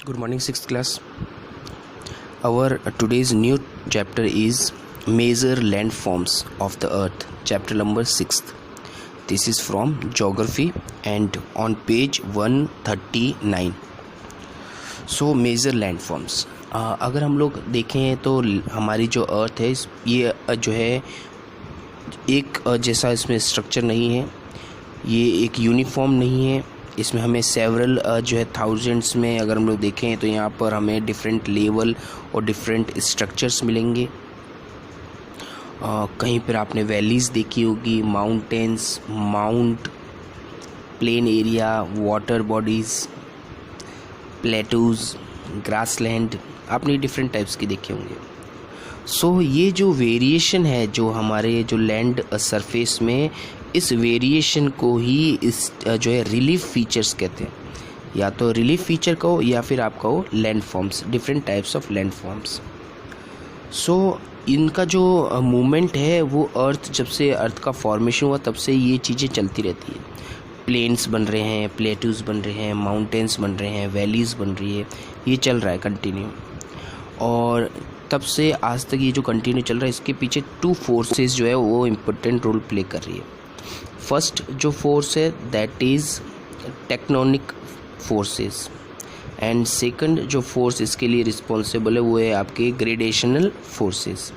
Good morning, sixth class. Our today's new chapter is Major Landforms of the Earth, chapter number 6. This is from Geography and on page 139. So major landforms. अगर हम लोग देखें तो हमारी जो अर्थ है ये जो है एक जैसा इसमें स्ट्रक्चर नहीं है, ये एक यूनिफॉर्म नहीं है। इसमें हमें सेवरल जो है थाउजेंड्स में अगर हम लोग देखें तो यहाँ पर हमें डिफरेंट लेवल और डिफरेंट स्ट्रक्चर्स मिलेंगे। कहीं पर आपने वैलीज़ देखी होगी, mountains, mount, plain area, water bodies, plateaus, grassland, आपने डिफरेंट टाइप्स की देखे होंगे। सो ये जो वेरिएशन है जो हमारे जो लैंड सरफेस में, इस वेरिएशन को ही इस जो है रिलीफ फीचर्स कहते हैं। या तो रिलीफ फीचर कहो या फिर आप कहो landforms, different types of landforms. So इनका जो मूवमेंट है वो जब से अर्थ का फॉर्मेशन हुआ तब से ये चीज़ें चलती रहती है। प्लेन्स बन रहे हैं, प्लेटूज़ बन रहे हैं, माउंटेन्स बन रहे हैं, वैलीज़ बन रही है, ये चल रहा है कंटिन्यू। और तब से आज तक ये जो कंटिन्यू चल रहा है, इसके पीछे टू फोर्सेस जो है वो इम्पोर्टेंट रोल प्ले कर रही है। फर्स्ट जो फोर्स है that is tectonic forces, and second जो फोर्स इसके लिए रिस्पॉन्सिबल है वो है आपके ग्रेडेशनल फोर्सेस।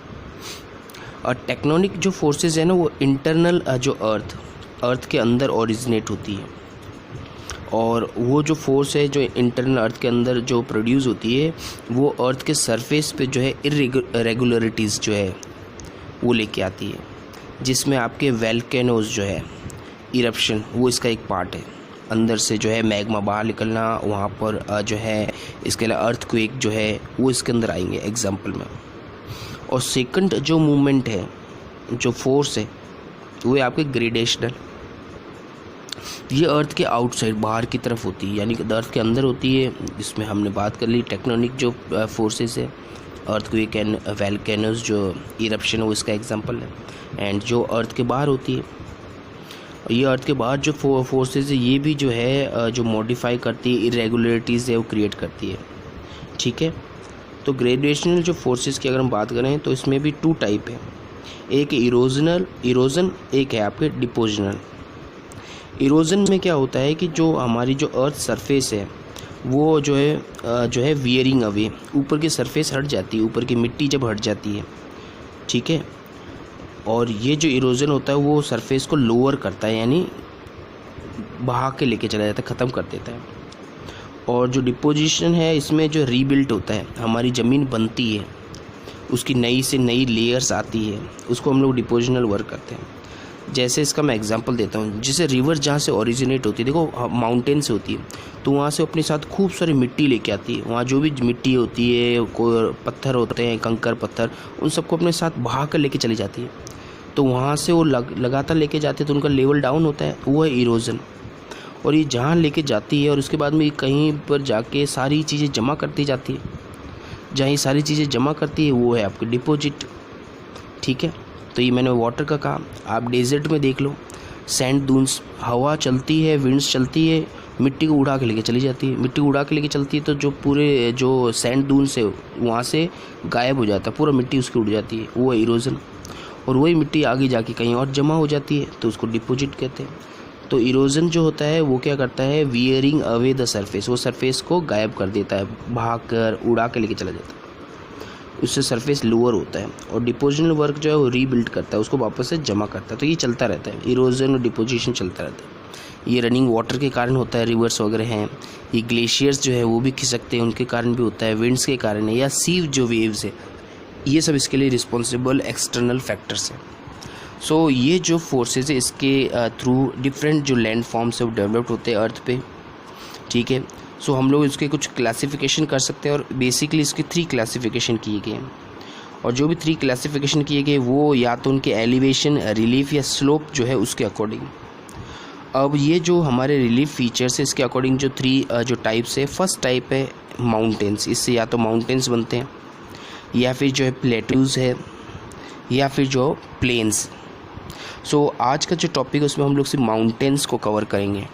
और टेक्टोनिक जो फोर्सेस है ना वो इंटरनल जो अर्थ के अंदर ओरिजिनेट होती है, और वो जो फोर्स है जो इंटरनल अर्थ के अंदर जो प्रोड्यूस होती है वो अर्थ के सरफेस पे जो है इरेगुलरिटीज़ जो है वो लेके आती है, जिसमें आपके वोल्केनोज जो है इरप्शन वो इसका एक पार्ट है। अंदर से जो है मैग्मा बाहर निकलना, वहाँ पर जो है इसके अलावा अर्थक्वेक जो है वो इसके अंदर आएंगे एग्जाम्पल में। और सेकंड जो मूवमेंट है, जो फोर्स है, वो है आपके ग्रेडेशनल। ये अर्थ के आउटसाइड बाहर की तरफ होती है, यानी कि अर्थ के अंदर होती है। इसमें हमने बात कर ली टेक्टोनिक जो फोर्सेस है, अर्थक्वेक एंड वोल्केनोज जो इरप्शन है वो इसका एग्जांपल है। एंड जो अर्थ के बाहर होती है, ये अर्थ के बाहर जो फोर्सेस है ये भी जो है जो मॉडिफाई करती है, इरेगुलरिटीज़ है वो क्रिएट करती है। ठीक है, तो ग्रेडेशनल जो फोर्सेस की अगर हम बात करें तो इसमें भी टू टाइप है, एक इरोजन, एक है आपके डिपोजनल। इरोजन में क्या होता है कि जो हमारी जो अर्थ सरफेस है वो जो है वियरिंग अवे, ऊपर की सरफेस हट जाती है, ऊपर की मिट्टी जब हट जाती है। ठीक है, और ये जो इरोजन होता है वो सरफेस को लोअर करता है, यानी बहा के लेके चला जाता है, ख़त्म कर देता है। और जो डिपोजिशन है इसमें जो रीबिल्ट होता है, हमारी ज़मीन बनती है, उसकी नई से नई लेयर्स आती है, उसको हम लोग डिपोजिशनल वर्क करते हैं। जैसे इसका मैं एग्जांपल देता हूँ, जैसे रिवर जहाँ से ओरिजिनेट होती है, देखो माउंटेन से होती है, तो वहाँ से अपने साथ खूब सारी मिट्टी लेके आती है। वहाँ जो भी मिट्टी होती है, कोई पत्थर होते हैं, कंकर पत्थर, उन सबको अपने साथ बहा कर लेके चली जाती है। तो वहाँ से वो लगातार लेके जाते हैं, तो उनका लेवल डाउन होता है, वो है इरोजन। और ये जहाँ लेके जाती है और उसके बाद में कहीं पर जाके सारी चीज़ें जमा करती जाती है, जहाँ ये सारी चीज़ें जमा करती है वो है आपकी डिपॉजिट। ठीक है, तो ये मैंने वाटर का कहा। आप डेजर्ट में देख लो, सैंड दून्स, हवा चलती है, विंड्स चलती है, मिट्टी को उड़ा के लेके चली जाती है। मिट्टी उड़ा के लेके चलती है तो जो पूरे जो सैंड दून्स है वहाँ से गायब हो जाता है, पूरा मिट्टी उसकी उड़ जाती है, वो है इरोजन। और वही मिट्टी आगे जाके कहीं और जमा हो जाती है तो उसको डिपॉजिट कहते हैं। तो इरोजन जो होता है वो क्या करता है, वियरिंग अवे द सरफेस, वो सरफेस को गायब कर देता है, भाग कर उड़ा के लेके चला जाता है, उससे सरफेस लोअर होता है। और डिपोजिशनल वर्क जो है वो रीबिल्ड करता है, उसको वापस से जमा करता है। तो ये चलता रहता है, इरोजन और डिपोजिशन चलता रहता है। ये रनिंग वाटर के कारण होता है, रिवर्स वगैरह हैं, ये ग्लेशियर्स जो है वो भी खिसकते हैं, उनके कारण भी होता है, विंड्स के कारण है, या सी जो वेव्स है, ये सब इसके लिए रिस्पॉन्सिबल एक्सटर्नल फैक्टर्स हैं। सो ये जो फोर्सेज है इसके थ्रू डिफरेंट जो लैंड फॉर्म्स है वो डेवलप्ड होते हैं अर्थ पे। ठीक है, सो हम लोग इसके कुछ क्लासिफिकेशन कर सकते हैं, और बेसिकली इसके 3 क्लासिफिकेशन किए गए हैं। और जो भी 3 क्लासिफिकेशन किए गए वो या तो उनके एलिवेशन, रिलीफ या स्लोप जो है उसके अकॉर्डिंग। अब ये जो हमारे रिलीफ फीचर्स है इसके अकॉर्डिंग जो 3 जो टाइप्स है, फर्स्ट टाइप है माउंटेन्स, इससे या तो माउंटेन्स बनते हैं, या फिर जो है प्लेटूज़ है, या फिर जो प्लेन्स। सो आज का जो टॉपिक है उसमें हम लोग सिर्फ माउंटेन्स को कवर करेंगे।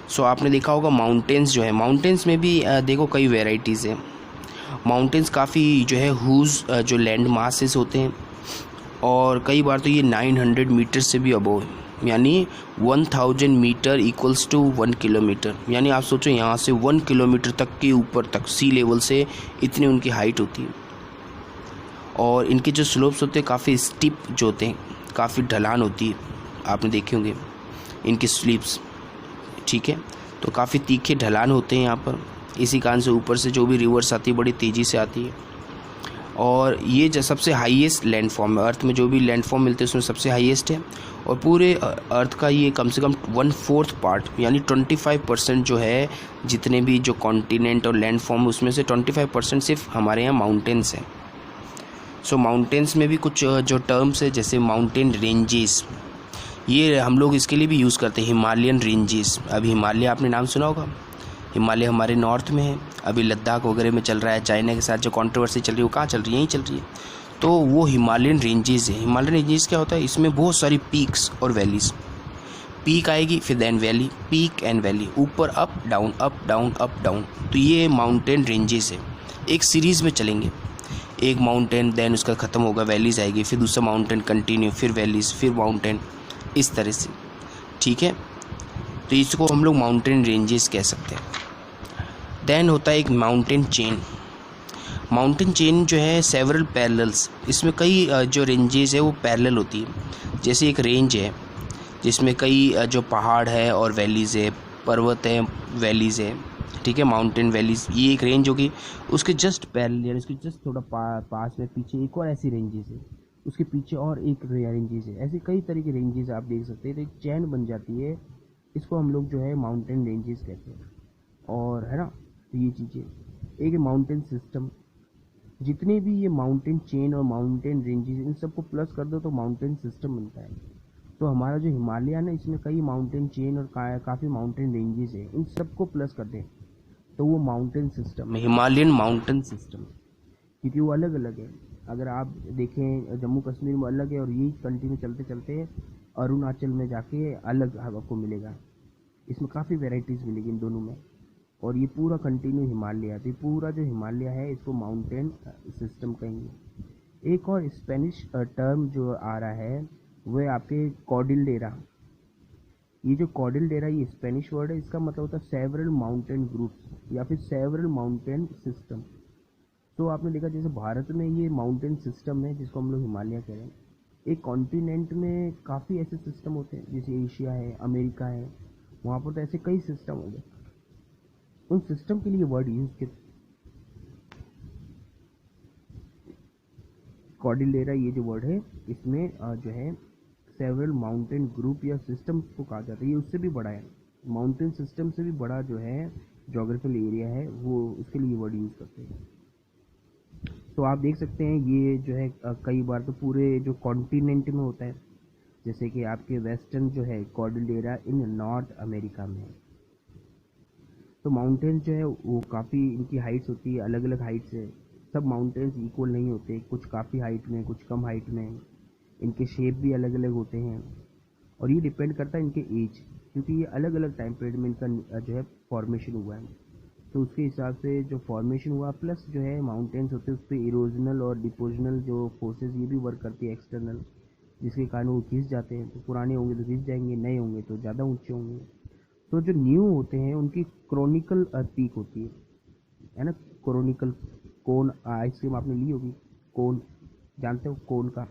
सो आपने देखा होगा माउंटेन्स जो है, माउंटेन्स में भी देखो कई वेराइटीज़ है। माउंटेन्स काफ़ी जो है हुज जो लैंड मासेस होते हैं, और कई बार तो ये 900 मीटर से भी अबोव है, यानी 1000 मीटर इक्वल्स टू 1 किलोमीटर। यानी आप सोचो यहाँ से 1 किलोमीटर तक के ऊपर तक सी लेवल से इतनी उनकी हाइट होती है। और इनके जो स्लोप्स होते हैं काफ़ी स्टिप जो होते हैं, काफ़ी ढलान होती है, आपने देखे होंगे इनके स्लिप्स, ठीक है। तो काफ़ी तीखे ढलान होते हैं यहाँ पर, इसी कारण से ऊपर से जो भी रिवर्स आती है बड़ी तेज़ी से आती है। और ये जो सबसे हाईएस्ट लैंडफॉर्म है, अर्थ में जो भी लैंडफॉर्म मिलते हैं उसमें सबसे हाईएस्ट है। और पूरे अर्थ का ये कम से कम 1/4 पार्ट यानी 25% जो है, जितने भी जो कॉन्टिनेंट और लैंडफॉर्म उसमें से 25% सिर्फ हमारे यहाँ माउंटेन्स हैं। सो माउंटेन्स में भी कुछ जो टर्म्स है, जैसे माउंटेन रेंजेस, ये हम लोग इसके लिए भी यूज़ करते हैं, हिमालयन रेंजेस। अभी हिमालय आपने नाम सुना होगा, हिमालय हमारे नॉर्थ में है, अभी लद्दाख वगैरह में चल रहा है, चाइना के साथ जो कंट्रोवर्सी चल रही है वो कहाँ चल रही है, यहीं चल रही है। तो वो हिमालयन रेंजेस है। हिमालयन रेंजेस क्या होता है, इसमें बहुत सारी पीक्स और वैलीज, पीक आएगी फिर then valley, peak and valley, ऊपर up down up down up down. तो ये माउंटेन रेंजेस है, एक सीरीज़ में चलेंगे, एक माउंटेन देन उसका ख़त्म होगा, वैलीज आएगी, फिर दूसरा माउंटेन कंटिन्यू, फिर वैलीज, फिर माउंटेन, इस तरह से, ठीक है। तो इसको हम लोग माउंटेन रेंजेस कह सकते हैं। देन होता है एक माउंटेन चेन। माउंटेन चेन जो है सेवरल पैरेलल्स, इसमें कई जो रेंजेस है वो पैरेलल होती है। जैसे एक रेंज है जिसमें कई जो पहाड़ है और वैलीज़ है, पर्वत है, वैलीज़ है, ठीक है, माउंटेन वैलीज़, ये एक रेंज होगी। उसके जस्ट पैरेलल यानी उसके जस्ट थोड़ा पास में पीछे एक और ऐसी रेंजेस है, उसके पीछे और एक रेंजेस है, ऐसे कई तरह की रेंजेस आप देख सकते हैं। तो एक चैन बन जाती है, इसको हम लोग जो है माउंटेन रेंजेस कहते हैं। और है ना, तो ये चीज़ें एक माउंटेन सिस्टम, जितने भी ये माउंटेन चेन और माउंटेन रेंजेस इन सबको प्लस कर दो तो माउंटेन सिस्टम बनता है। तो हमारा जो हिमालय है ना, इसमें कई माउंटेन चेन और काफ़ी माउंटेन रेंजेस है, इन सबको प्लस कर दें तो वो माउंटेन सिस्टम है, हिमालयन माउंटेन सिस्टम, क्योंकि वो अलग अलग है। अगर आप देखें जम्मू कश्मीर में अलग है, और यही कंटिन्यू चलते चलते अरुणाचल में जाके अलग आपको मिलेगा। इसमें काफ़ी वेराइटीज़ मिलेगी इन दोनों में। और ये पूरा कंटिन्यू हिमालय, तो पूरा जो हिमालय है इसको माउंटेन सिस्टम कहेंगे। एक और स्पेनिश टर्म जो आ रहा है वो है आपके कॉर्डिलडेरा। ये जो कॉर्डिलडेरा ये स्पेनिश वर्ड है, इसका मतलब होता है सेवरल माउंटेन ग्रुप्स या फिर सेवरल माउंटेन सिस्टम। तो आपने देखा जैसे भारत में ये माउंटेन सिस्टम है जिसको हम लोग हिमालय कह रहे हैं। एक कॉन्टिनेंट में काफ़ी ऐसे सिस्टम होते हैं, जैसे एशिया है, अमेरिका है, वहाँ पर तो ऐसे कई सिस्टम हो गए। उन सिस्टम के लिए वर्ड यूज किया कॉर्डिलेरा, ये जो वर्ड है इसमें जो है सेवरल माउंटेन ग्रुप या सिस्टम को कहा जाता है। ये उससे भी बड़ा है, माउंटेन सिस्टम से भी बड़ा जो है जोग्राफिकल एरिया है, वो उसके लिए वर्ड यूज़ करते हैं। तो आप देख सकते हैं ये जो है कई बार तो पूरे जो कॉन्टिनेंट में होता है, जैसे कि आपके वेस्टर्न जो है कॉर्डिलेरा इन नॉर्थ अमेरिका में है। तो माउंटेन्स जो है वो काफ़ी इनकी हाइट्स होती है, अलग अलग हाइट्स है। सब माउंटेन्स इक्वल नहीं होते, कुछ काफ़ी हाइट में, कुछ कम हाइट में, इनके शेप भी अलग अलग होते हैं। और ये डिपेंड करता है इनके एज, क्योंकि ये अलग अलग टाइम पीरियड में इनका जो है फॉर्मेशन हुआ है। तो उसके हिसाब से जो फॉर्मेशन हुआ, प्लस जो है माउंटेन्स होते हैं उस पर इरोजनल और डिपोजनल जो फोर्सेस ये भी वर्क करती है एक्सटर्नल, जिसके कारण वो घिस जाते हैं। तो पुराने होंगे तो घिस जाएंगे, नए होंगे तो ज़्यादा ऊँचे होंगे। तो जो न्यू होते हैं उनकी क्रोनिकल पीक होती है ना, क्रोनिकल कोन आइसक्रीम आपने ली होगी, कोन जानते हो कोन का,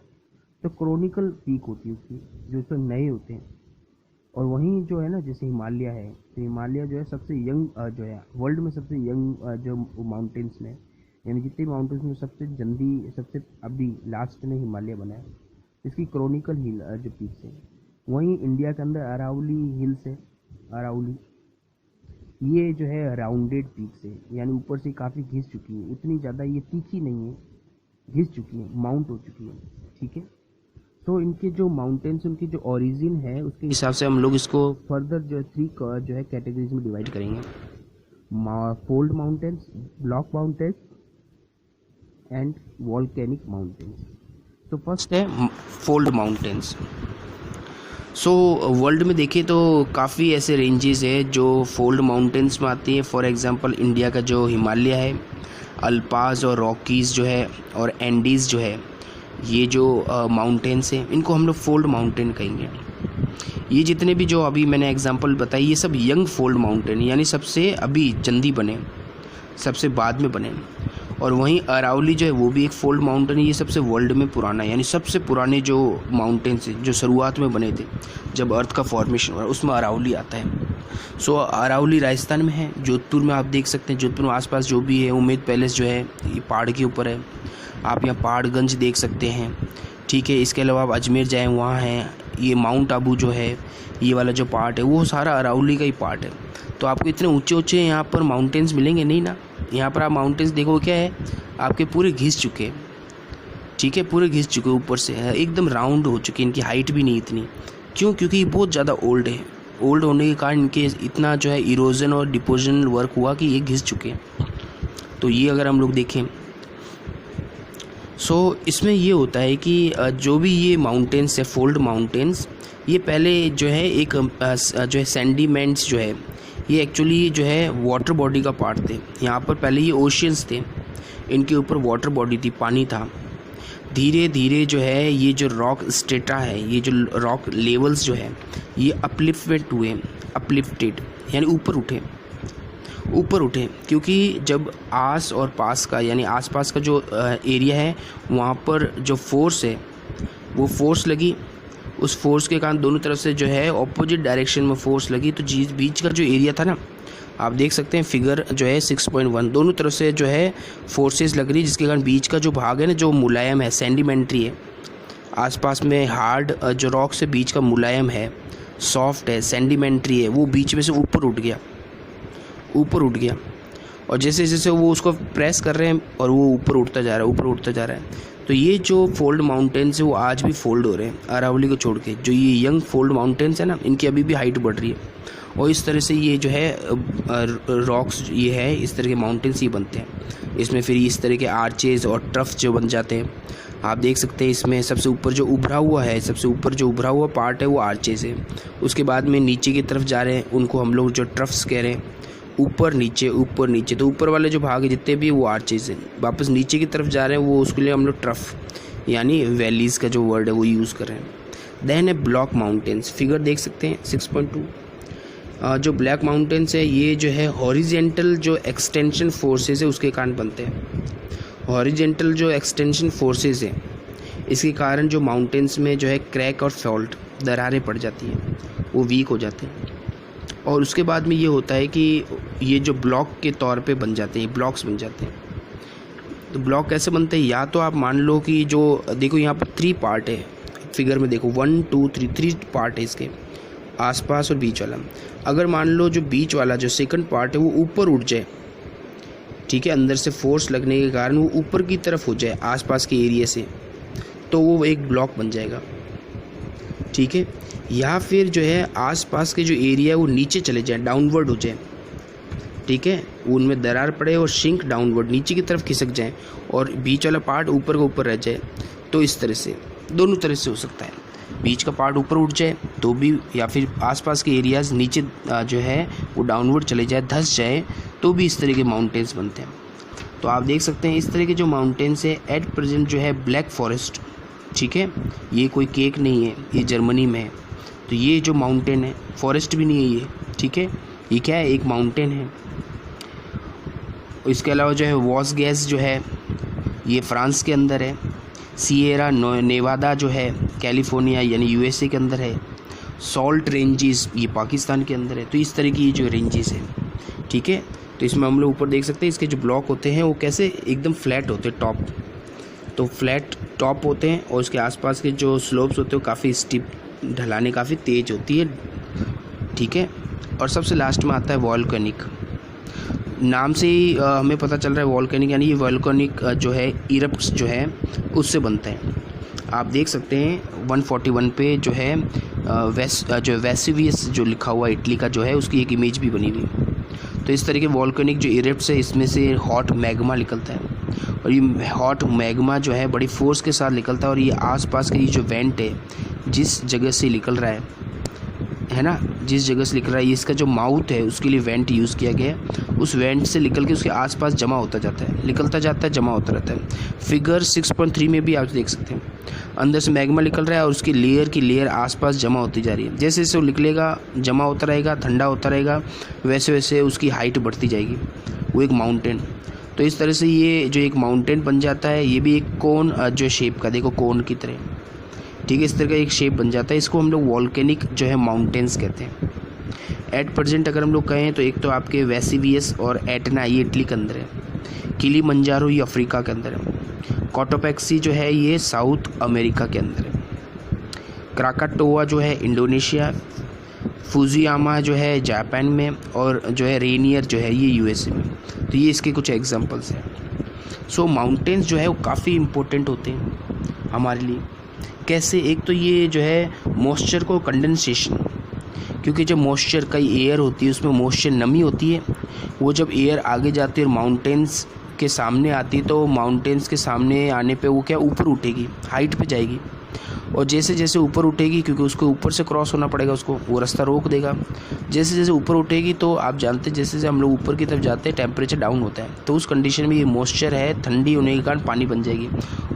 तो क्रोनिकल पीक होती है उसकी, जो तो नए होते हैं। और वहीं जो है ना, जैसे हिमालय है, तो हिमालय जो है सबसे यंग जो है वर्ल्ड में सबसे यंग जो माउंटेन्स में, यानी जितने माउंटेन्स में सबसे जल्दी सबसे अभी लास्ट में हिमालय बना है, इसकी क्रोनिकल हिल जो पीक्स है। वहीं इंडिया के अंदर अरावली हिल्स है, अरावली ये जो है राउंडेड पीक्स है, यानी ऊपर से काफ़ी घिस चुकी है, उतनी ज़्यादा ये तीखी नहीं है, घिस चुकी है, माउंट हो चुकी है, ठीक है। तो इनके जो माउंटेन्स उनकी जो ओरिजिन है उसके हिसाब से हम लोग इसको फर्दर जो 3 जो है कैटेगरीज में डिवाइड करेंगे, fold mountains, block mountains and volcanic mountains. तो फर्स्ट है फोल्ड माउंटेन्स। सो वर्ल्ड में देखें तो काफ़ी ऐसे रेंजेस है जो फोल्ड माउंटेन्स में आती हैं। फॉर एग्जांपल इंडिया का जो हिमालय है, अल्पाज और रॉकीज़ जो है, और एंडीज़ जो है, ये जो माउंटेन्स हैं इनको हम लोग फोल्ड माउंटेन कहेंगे। ये जितने भी जो अभी मैंने एग्जांपल बताई ये सब यंग फोल्ड माउंटेन, यानी सबसे अभी जल्दी बने, सबसे बाद में बने। और वहीं अरावली जो है वो भी एक फोल्ड माउंटेन है, ये सबसे वर्ल्ड में पुराना है, यानी सबसे पुराने जो माउंटेन्स जो शुरुआत में बने थे जब अर्थ का फॉर्मेशन हुआ, उसमें अरावली आता है। सो अरावली राजस्थान में है, जोधपुर में आप देख सकते हैं। जोधपुर में आसपास जो भी है, उम्मेद पैलेस जो है ये पहाड़ के ऊपर है, आप यहाँ पहाड़गंज देख सकते हैं, ठीक है। इसके अलावा आप अजमेर जाएँ, वहाँ है ये माउंट आबू जो है, ये वाला जो पार्ट है वो सारा अरावली का ही पार्ट है। तो आपको इतने ऊंचे ऊंचे यहाँ पर माउंटेन्स मिलेंगे नहीं ना। यहाँ पर आप माउंटेन्स देखो क्या है, आपके पूरे घिस चुके, ठीक है, पूरे घिस चुके ऊपर से, एकदम राउंड हो चुके, इनकी हाइट भी नहीं इतनी। क्यों? क्योंकि ये बहुत ज़्यादा ओल्ड है। ओल्ड होने के कारण इनके इतना जो है इरोजन और डिपोजन वर्क हुआ कि ये घिस चुके। तो ये अगर हम लोग देखें सो इसमें ये होता है कि जो भी ये माउंटेन्स है, फोल्ड माउंटेन्स, ये पहले जो है एक जो है सैंडीमेंट्स जो है ये एक्चुअली जो है वाटर बॉडी का पार्ट थे। यहाँ पर पहले ये ओशियंस थे, इनके ऊपर वाटर बॉडी थी, पानी था। धीरे धीरे जो है ये जो रॉक स्ट्रेटा है, ये जो रॉक लेवल्स जो है ये अपलिफ्टमेंट हुए, अपलिफ्टेड यानी ऊपर उठे, क्योंकि जब आस और पास का यानी आसपास का जो एरिया है वहाँ पर जो फोर्स है वो फोर्स लगी, उस फोर्स के कारण दोनों तरफ से जो है ऑपोजिट डायरेक्शन में फोर्स लगी, तो बीच का जो एरिया था ना, आप देख सकते हैं फिगर जो है 6.1, दोनों तरफ से जो है फोर्सेस लग रही, जिसके कारण बीच का जो भाग है ना जो मुलायम है, सेंडिमेंट्री है, आसपास में हार्ड जो रॉक से बीच का मुलायम है, सॉफ्ट है, सेंडिमेंट्री है, वो बीच में से ऊपर उठ गया। और जैसे जैसे वो उसको प्रेस कर रहे हैं और वो ऊपर उठता जा रहा है। तो ये जो फोल्ड माउंटेन्स है वो आज भी फोल्ड हो रहे हैं, अरावली को छोड़ के। जो ये यंग फोल्ड माउंटेन्स है ना, इनकी अभी भी हाइट बढ़ रही है, और इस तरह से ये जो है रॉक्स ये है, इस तरह के माउंटेन्स ये बनते हैं। इसमें फिर इस तरह के आर्चेज और ट्रफ्स जो बन जाते हैं, आप देख सकते हैं। इसमें सबसे ऊपर जो उभरा हुआ पार्ट है वो आर्चेज है। उसके बाद में नीचे की तरफ जा रहे हैं, उनको हम लोग जो ट्रफ्स कह रहे हैं, ऊपर नीचे। तो ऊपर वाले जो भाग है जितने भी वो आर्चेज हैं, वापस नीचे की तरफ जा रहे हैं, वो उसके लिए हम लोग ट्रफ यानी वैलीज़ का जो वर्ड है वो यूज़ कर रहे हैं। देन है ब्लॉक माउंटेन्स, फिगर देख सकते हैं 6.2। जो ब्लैक माउंटेन्स है ये जो है हॉरिजेंटल जो एक्सटेंशन फोर्सेस है उसके कारण बनते हैं। हॉरिजेंटल जो एक्सटेंशन फोर्सेस है इसके कारण जो माउंटेन्स में जो है क्रैक और फॉल्ट, दरारें पड़ जाती हैं, वो वीक हो जाते हैं। और उसके बाद में ये होता है कि ये जो ब्लॉक के तौर पे बन जाते हैं, ब्लॉक्स बन जाते हैं। तो ब्लॉक कैसे बनते हैं? या तो आप मान लो कि जो देखो यहाँ पर 3 पार्ट है, फिगर में देखो 1 2 3 पार्ट है इसके, आसपास और बीच वाला। अगर मान लो जो बीच वाला जो सेकंड पार्ट है वो ऊपर उठ जाए, ठीक है, अंदर से फोर्स लगने के कारण वो ऊपर की तरफ हो जाए आसपास के एरिया से, तो वो एक ब्लॉक बन जाएगा, ठीक है। या फिर जो है आसपास के जो एरिया है वो नीचे चले जाए, डाउनवर्ड हो जाए, ठीक है, उनमें दरार पड़े और शिंक डाउनवर्ड, नीचे की तरफ खिसक जाए, और बीच वाला पार्ट ऊपर का ऊपर रह जाए। तो इस तरह से दोनों तरह से हो सकता है, बीच का पार्ट ऊपर उठ जाए तो भी, या फिर आसपास के एरियाज़ नीचे जो है वो डाउनवर्ड चले जाए, धंस जाए, तो भी इस तरह के माउंटेन्स बनते हैं। तो आप देख सकते हैं इस तरह के जो माउंटेन्स है एट प्रेजेंट जो है ब्लैक फॉरेस्ट, ठीक है, ये कोई केक नहीं है, ये जर्मनी में है। तो ये जो माउंटेन है, फॉरेस्ट भी नहीं है ये, ठीक है, ये क्या है, एक माउंटेन है। इसके अलावा जो है वॉस गैस जो है ये फ्रांस के अंदर है। सिएरा नेवादा जो है कैलिफोर्निया यानी यूएसए के अंदर है। सॉल्ट रेंजेस ये पाकिस्तान के अंदर है। तो इस तरह की जो रेंजेस है, ठीक है। तो इसमें हम लोग ऊपर देख सकते हैं इसके जो ब्लॉक होते हैं वो कैसे एकदम फ्लैट होते हैं, टॉप, तो फ्लैट टॉप होते हैं, और उसके आसपास के जो स्लोप्स होते हैं वो काफ़ी स्टीप, ढलाने काफ़ी तेज होती है, ठीक है। और सबसे लास्ट में आता है वॉल्केनिक। नाम से ही हमें पता चल रहा है वॉल्केनिक, यानी ये वॉल्केनिक जो है इरप्ट्स जो है उससे बनते हैं। आप देख सकते हैं 141 पे जो है वेसुवियस जो लिखा हुआ इटली का जो है उसकी एक इमेज भी बनी हुई। तो इस तरह के वॉल्केनिक जो इरप्ट्स है इसमें से हॉट मैग्मा निकलता है, और ये हॉट मैग्मा जो है बड़ी फोर्स के साथ निकलता है, और ये आसपास के ये जो वेंट है जिस जगह से निकल रहा है है ना, जिस जगह से निकल रहा है, इसका जो माउथ है उसके लिए वेंट यूज़ किया गया है। उस वेंट से निकल के उसके आसपास जमा होता जाता है, निकलता जाता है, जमा होता रहता है। फिगर 6.3 में भी आप देख सकते हैं, अंदर से मैग्मा निकल रहा है और उसकी लेयर की लेयर आसपास जमा होती जा रही है। जैसे जैसे वो निकलेगा, जमा होता रहेगा, ठंडा होता रहेगा, वैसे वैसे उसकी हाइट बढ़ती जाएगी, वो एक माउंटेन। तो इस तरह से ये जो एक माउंटेन बन जाता है, ये भी एक कोन जो शेप का, देखो कोन की तरह, ठीक है, इस तरह का एक शेप बन जाता है। इसको हम लोग वॉल्केनिक जो है माउंटेन्स कहते हैं। एट प्रेजेंट अगर हम लोग कहें तो एक तो आपके वेसिवियस और एटना, ये इटली के अंदर है। किलीमंजारो ये अफ्रीका के अंदर है। कोटोपैक्सी जो है ये साउथ अमेरिका के अंदर है। क्राकाटोआ जो है इंडोनेशिया, फुजियामा जो है जापान में, और जो है रेनियर जो है ये यूएसए में। तो ये इसके कुछ एग्जांपल्स हैं। सो माउंटेन्स जो है वो काफ़ी इम्पोर्टेंट होते हैं हमारे लिए। कैसे? एक तो ये जो है मॉइस्चर को कंडेंसेशन, क्योंकि जब मॉइस्चर कई एयर होती है उसमें मॉइस्चर नमी होती है, वो जब एयर आगे जाती है और माउंटेन्स के सामने आती है तो माउंटेन्स के सामने आने पे वो क्या ऊपर उठेगी, हाइट पे जाएगी, और जैसे जैसे ऊपर उठेगी, क्योंकि उसको ऊपर से क्रॉस होना पड़ेगा, उसको वो रास्ता रोक देगा। जैसे जैसे ऊपर उठेगी तो आप जानते हैं जैसे जैसे हम लोग ऊपर की तरफ जाते हैं टेम्परेचर डाउन होता है, तो उस कंडीशन में ये मॉइस्चर है ठंडी होने के कारण पानी बन जाएगी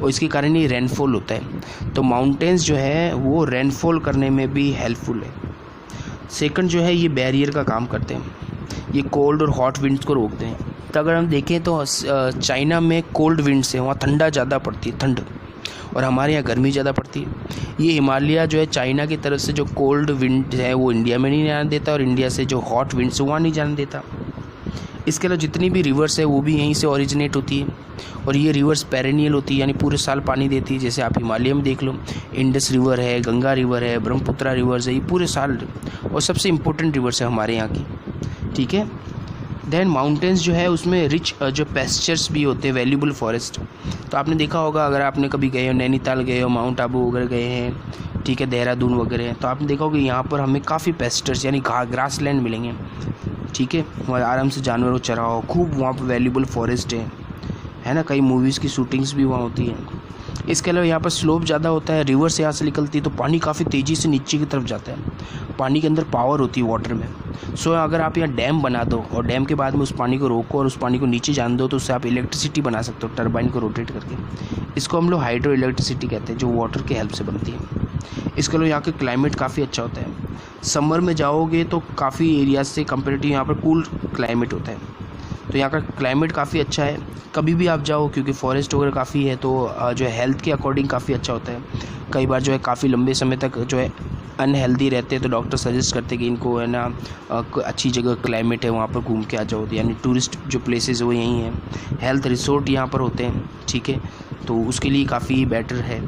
और इसके कारण ये रेनफॉल होता है। तो माउंटेन्स जो है वो रेनफॉल करने में भी हेल्पफुल है। सेकंड जो है ये बैरियर का काम करते हैं, ये कोल्ड और हॉट विंड्स को रोकते हैं। तो अगर हम देखें तो चाइना में कोल्ड विंड्स है, वहाँ ठंडा ज़्यादा पड़ती है, ठंड, और हमारे यहाँ गर्मी ज़्यादा पड़ती है। ये हिमालय जो है चाइना की तरफ से जो कोल्ड विंड है वो इंडिया में नहीं जाने देता, और इंडिया से जो हॉट विंड्स है वहाँ नहीं जाने देता। इसके अलावा जितनी भी रिवर्स है वो भी यहीं से ओरिजिनेट होती है, और ये रिवर्स पेरेनियल होती है, यानी पूरे साल पानी देती है। जैसे आप हिमालय में देख लो, इंडस रिवर है, गंगा रिवर है, ब्रह्मपुत्रा रिवर्स है, ये पूरे साल, और सबसे इम्पोर्टेंट रिवर्स है हमारे यहाँ की, ठीक है। देन माउंटेन्स जो है उसमें रिच जो पेस्चर्स भी होते हैं, वैल्यूबल फॉरेस्ट। तो आपने देखा होगा, अगर आपने कभी गए हो, नैनीताल गए हो, माउंट आबू वगैरह गए हैं, ठीक है, देहरादून वगैरह, तो आपने देखा होगा यहाँ पर हमें काफ़ी पेस्चर्स यानी ग्रास लैंड मिलेंगे, ठीक है, वहाँ आराम से जानवरों चराओ, खूब वहाँ पर वैल्यूबल फॉरेस्ट है ना। कई मूवीज़ की शूटिंग्स भी वहाँ होती हैं। इसके अलावा यहाँ पर स्लोप ज़्यादा होता है, रिवर से यहाँ से निकलती है तो पानी काफ़ी तेज़ी से नीचे की तरफ जाता है, पानी के अंदर पावर होती है वाटर में। सो अगर आप यहाँ डैम बना दो और डैम के बाद में उस पानी को रोको और उस पानी को नीचे जान दो, तो उससे आप इलेक्ट्रिसिटी बना सकते हो टरबाइन को रोटेट करके। इसको हम लोग हाइड्रो इलेक्ट्रिसिटी कहते हैं, जो वाटर के हेल्प से बनती है। इसके अलावा यहाँ के क्लाइमेट काफ़ी अच्छा होता है। समर में जाओगे तो काफ़ी एरियाज से कंपेरेटिव यहाँ पर कूल क्लाइमेट होता है, तो यहाँ का क्लाइमेट काफ़ी अच्छा है। कभी भी आप जाओ, क्योंकि फॉरेस्ट वगैरह काफ़ी है, तो जो है हेल्थ के अकॉर्डिंग काफ़ी अच्छा होता है। कई बार जो है काफ़ी लंबे समय तक जो है अनहेल्दी रहते हैं, तो डॉक्टर सजेस्ट करते हैं कि इनको है ना अच्छी जगह क्लाइमेट है वहाँ पर घूम के आ जाओ, यानी टूरिस्ट जो प्लेसेस वो यहीं हैं, हेल्थ रिसोर्ट यहाँ पर होते हैं, ठीक है, तो उसके लिए काफ़ी बेटर है।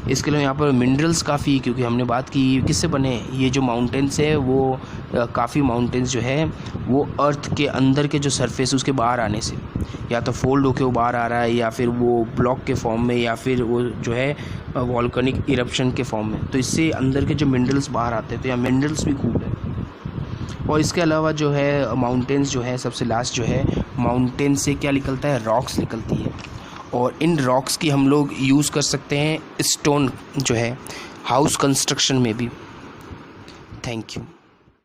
इसके लिए यहाँ पर मिनरल्स काफ़ी, क्योंकि हमने बात की किससे बने, ये जो माउंटेन्स है वो काफ़ी माउंटेन्स जो है वो अर्थ के अंदर के जो सरफेस उसके बाहर आने से, या तो फोल्ड होके वो बाहर आ रहा है, या फिर वो ब्लॉक के फॉर्म में, या फिर वो जो है वॉल्केनिक इरप्शन के फॉर्म में, तो इससे अंदर के जो मिनरल्स बाहर आते हैं, तो यहाँ मिनरल्स भी खूब है। और इसके अलावा जो है माउंटेन्स जो है, सबसे लास्ट जो है माउंटेन से क्या निकलता है, रॉक्स निकलती है, और इन रॉक्स की हम लोग यूज़ कर सकते हैं स्टोन जो है हाउस कंस्ट्रक्शन में भी। Thank you.